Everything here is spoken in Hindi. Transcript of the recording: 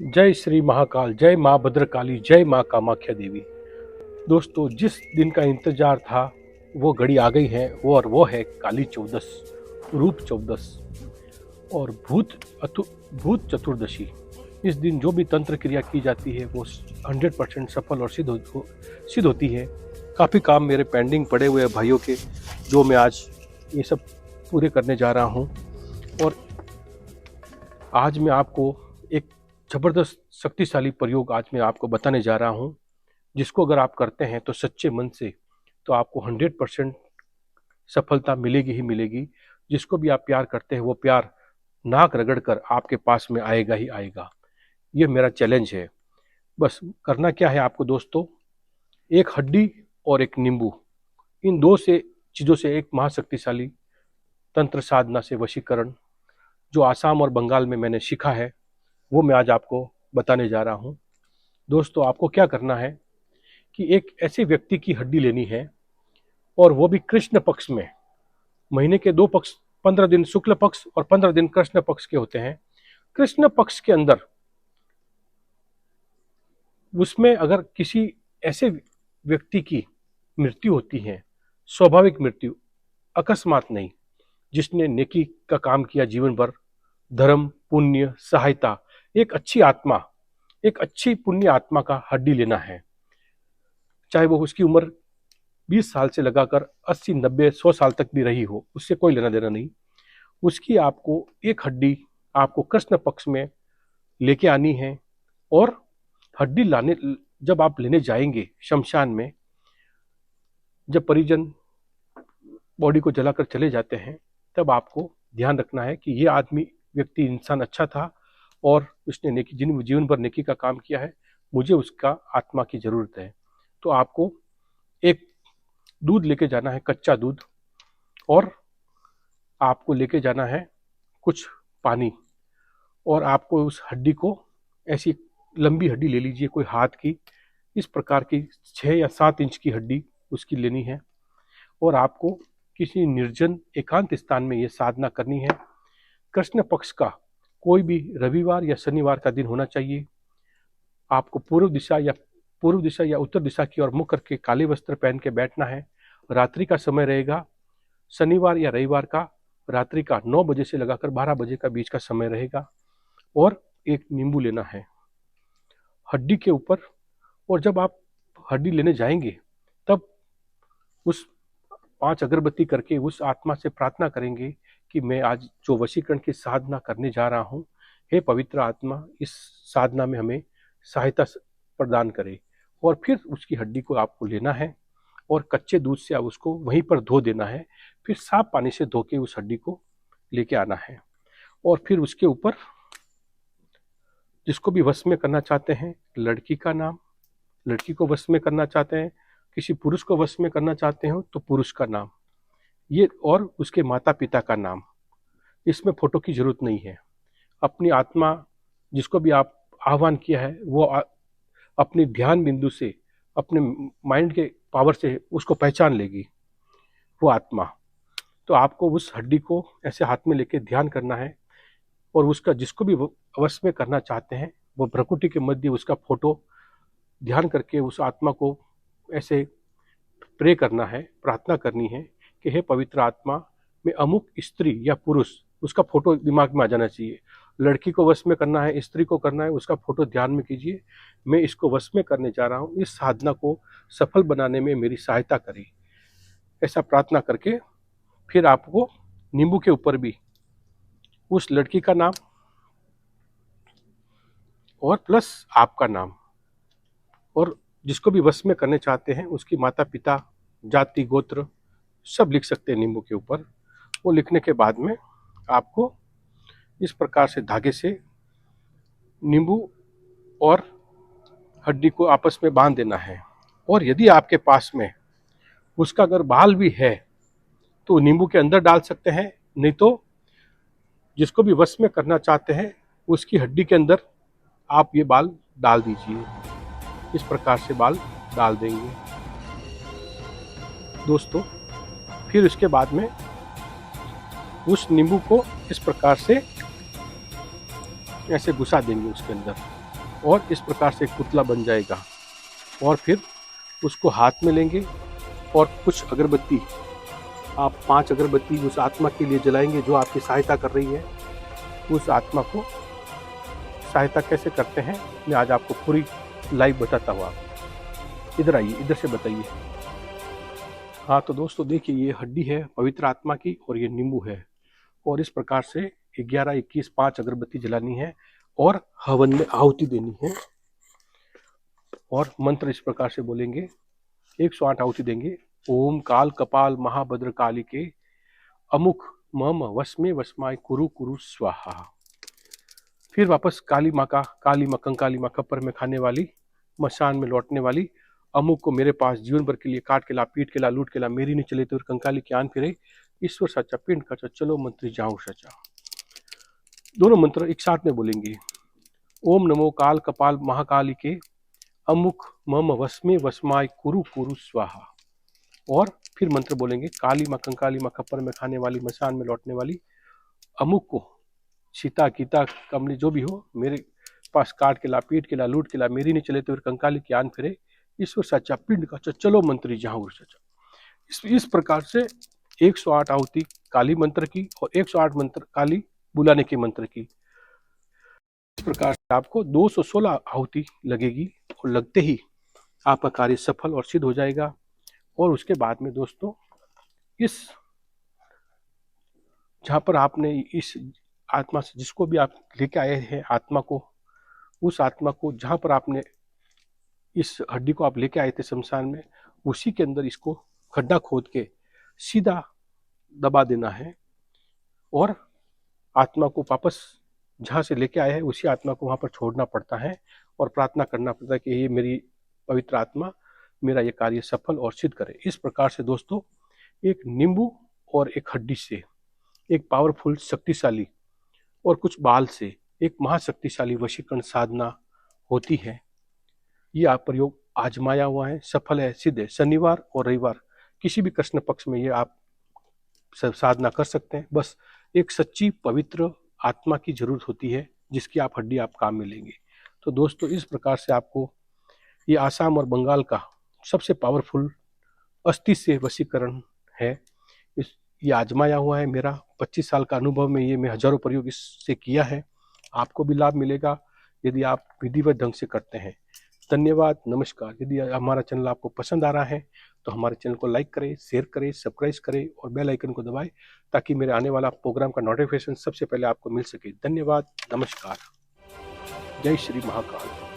जय श्री महाकाल, जय माँ भद्रकाली, जय माँ कामाख्या देवी। दोस्तों, जिस दिन का इंतजार था वो घड़ी आ गई है, वो है काली चौदस, रूप चौदस और भूत चतुर्दशी। इस दिन जो भी तंत्र क्रिया की जाती है वो 100% सफल और सिद्ध होती है। काफ़ी काम मेरे पेंडिंग पड़े हुए हैं भाइयों के, जो मैं आज ये सब पूरे करने जा रहा हूँ। और आज मैं आपको एक ज़बरदस्त शक्तिशाली प्रयोग आज मैं आपको बताने जा रहा हूँ, जिसको अगर आप करते हैं तो सच्चे मन से, तो आपको 100% सफलता मिलेगी ही मिलेगी। जिसको भी आप प्यार करते हैं वो प्यार नाक रगड़ कर आपके पास में आएगा ही आएगा। ये मेरा चैलेंज है। बस करना क्या है आपको दोस्तों, एक हड्डी और एक नींबू, इन दो से चीज़ों से एक महाशक्तिशाली तंत्र साधना से वशीकरण, जो आसाम और बंगाल में मैंने सीखा है, वो मैं आज आपको बताने जा रहा हूँ। दोस्तों, आपको क्या करना है कि एक ऐसे व्यक्ति की हड्डी लेनी है, और वो भी कृष्ण पक्ष में। महीने के 2 पक्ष, 15 दिन शुक्ल पक्ष और 15 दिन कृष्ण पक्ष के होते हैं। कृष्ण पक्ष के अंदर उसमें अगर किसी ऐसे व्यक्ति की मृत्यु होती है, स्वाभाविक मृत्यु, अकस्मात नहीं, जिसने नेकी का काम किया जीवन भर, धर्म, पुण्य, सहायता, एक अच्छी आत्मा, एक अच्छी पुण्य आत्मा का हड्डी लेना है। चाहे वो उसकी उम्र 20 साल से लगाकर 80, 90, 100 साल तक भी रही हो, उससे कोई लेना देना नहीं। उसकी आपको एक हड्डी आपको कृष्ण पक्ष में लेके आनी है। और हड्डी लाने, जब आप लेने जाएंगे शमशान में, जब परिजन बॉडी को जलाकर चले जाते हैं, तब आपको ध्यान रखना है कि ये आदमी, व्यक्ति, इंसान अच्छा था और उसने नेकी, जीवन भर नेकी का काम किया है, मुझे उसका आत्मा की जरूरत है। तो आपको एक दूध लेके जाना है, कच्चा दूध, और आपको लेके जाना है कुछ पानी, और आपको उस हड्डी को, ऐसी लंबी हड्डी ले लीजिए, कोई हाथ की, इस प्रकार की 6 या 7 इंच की हड्डी उसकी लेनी है। और आपको किसी निर्जन एकांत स्थान में ये साधना करनी है। कृष्ण पक्ष का कोई भी रविवार या शनिवार का दिन होना चाहिए। आपको पूर्व दिशा या उत्तर दिशा की ओर मुख करके काले वस्त्र पहन के बैठना है। रात्रि का समय रहेगा, शनिवार या रविवार का रात्रि का 9 बजे से लगाकर 12 बजे का बीच का समय रहेगा। और एक नींबू लेना है हड्डी के ऊपर। और जब आप हड्डी लेने जाएंगे, तब उस 5 अगरबत्ती करके उस आत्मा से प्रार्थना करेंगे कि मैं आज जो वशीकरण की साधना करने जा रहा हूँ, हे पवित्र आत्मा, इस साधना में हमें सहायता प्रदान करे। और फिर उसकी हड्डी को आपको लेना है और कच्चे दूध से आप उसको वहीं पर धो देना है। फिर साफ पानी से धो के उस हड्डी को लेके आना है। और फिर उसके ऊपर जिसको भी वश में करना चाहते हैं, लड़की का नाम, लड़की को वश में करना चाहते हैं, किसी पुरुष को वश में करना चाहते हो तो पुरुष का नाम, ये, और उसके माता पिता का नाम। इसमें फोटो की जरूरत नहीं है। अपनी आत्मा, जिसको भी आप आह्वान किया है, वो अपनी ध्यान बिंदु से, अपने माइंड के पावर से उसको पहचान लेगी वो आत्मा। तो आपको उस हड्डी को ऐसे हाथ में लेके ध्यान करना है, और उसका जिसको भी वश में करना चाहते हैं, वो भ्रकुटी के मध्य उसका फोटो ध्यान करके उस आत्मा को ऐसे प्रे करना है, प्रार्थना करनी है कि हे पवित्र आत्मा, मैं अमुक स्त्री या पुरुष, उसका फोटो दिमाग में आ जाना चाहिए। लड़की को वश में करना है, स्त्री को करना है, उसका फोटो ध्यान में कीजिए। मैं इसको वश में करने जा रहा हूँ, इस साधना को सफल बनाने में मेरी सहायता करें। ऐसा प्रार्थना करके फिर आपको नींबू के ऊपर भी उस लड़की का नाम और प्लस आपका नाम, और जिसको भी वश में करने चाहते हैं उसकी माता पिता, जाति, गोत्र सब लिख सकते हैं नींबू के ऊपर। वो लिखने के बाद में आपको इस प्रकार से धागे से नींबू और हड्डी को आपस में बांध देना है। और यदि आपके पास में उसका अगर बाल भी है तो नींबू के अंदर डाल सकते हैं, नहीं तो जिसको भी वश में करना चाहते हैं उसकी हड्डी के अंदर आप ये बाल डाल दीजिए। इस प्रकार से बाल डाल देंगे दोस्तों। फिर उसके बाद में उस नींबू को इस प्रकार से ऐसे घुसा देंगे उसके अंदर। और इस प्रकार से एक पुतला बन जाएगा। और फिर उसको हाथ में लेंगे और कुछ अगरबत्ती, आप 5 अगरबत्ती उस आत्मा के लिए जलाएंगे जो आपकी सहायता कर रही है। उस आत्मा को सहायता कैसे करते हैं मैं आज आपको पूरी लाइव बताता हूँ। आप इधर आइए, इधर से बताइए। हाँ तो दोस्तों देखिए, ये हड्डी है पवित्र आत्मा की और ये नींबू है। और इस प्रकार से 11, 21, 5 अगरबत्ती जलानी है और हवन में आहुति देनी है। और मंत्र इस प्रकार से बोलेंगे, 108 आहुति देंगे। ओम काल कपाल महाभद्र काली के अमुख मम वस्मे वस्माय कुरु कुरु स्वाहा। फिर वापस काली माँ का, काली माँ, कंकाली माँ, खप्पर में खाने वाली, मशान में लौटने वाली, अमुक को मेरे पास जीवन भर के लिए काट के ला, पीट के ला, लूट के ला, मेरी नहीं चले तो कंकाली की आन फिरे, ईश्वर सच्चा पिंड का चलो मंत्री जाऊं सचा। दोनों मंत्र एक साथ में बोलेंगे। ओम नमो काल कपाल महाकाली के अमुक मम वस्मे वस्माय कुरु कुरु स्वाहा। और फिर मंत्र बोलेंगे, काली माँ, कंकाली माँ, खप्पर में खाने वाली, मशान में लौटने वाली, अमुक को सीता गीता कमली जो भी हो मेरे पास काट के ला, पीट के ला, लूट के ला, मेरी नहीं चले तो कंकाली की आन फिरे, ईश्वर सच्चा पिंड का चलो मंत्री जहां सच्चा। इस प्रकार से 108 आहुति काली मंत्र की और 108 मंत्र काली बुलाने के मंत्र की। इस प्रकार से आपको 216 आहुति लगेगी और लगते ही आपका कार्य सफल और सिद्ध हो जाएगा। और उसके बाद में दोस्तों, इस जहां पर आपने इस आत्मा से, जिसको भी आप लेके आए हैं आत्मा को, उस आत्मा को जहां पर आपने इस हड्डी को आप लेके आए थे शमशान में, उसी के अंदर इसको खड्डा खोद के सीधा दबा देना है। और आत्मा को वापस जहां से लेके आए हैं उसी आत्मा को वहां पर छोड़ना पड़ता है और प्रार्थना करना पड़ता है कि ये मेरी पवित्र आत्मा मेरा ये कार्य सफल और सिद्ध करे। इस प्रकार से दोस्तों, एक नींबू और एक हड्डी से एक पावरफुल, शक्तिशाली और कुछ बाल से एक महाशक्तिशाली वशीकरण साधना होती है। ये आप प्रयोग आजमाया हुआ है, सफल है, सिद्ध है। शनिवार और रविवार किसी भी कृष्ण पक्ष में ये आप साधना कर सकते हैं। बस एक सच्ची पवित्र आत्मा की जरूरत होती है जिसकी आप हड्डी आप काम में लेंगे। तो दोस्तों, इस प्रकार से आपको ये आसाम और बंगाल का सबसे पावरफुल अस्थि से वशीकरण है। ये आजमाया हुआ है, मेरा 25 साल का अनुभव में ये मैं हजारों प्रयोग इससे किया है। आपको भी लाभ मिलेगा यदि आप विधिवत ढंग से करते हैं। धन्यवाद, नमस्कार। यदि हमारा चैनल आपको पसंद आ रहा है तो हमारे चैनल को लाइक करें, शेयर करें, सब्सक्राइब करें और बेल आइकन को दबाएं ताकि मेरे आने वाला प्रोग्राम का नोटिफिकेशन सबसे पहले आपको मिल सके। धन्यवाद, नमस्कार, जय श्री महाकाल।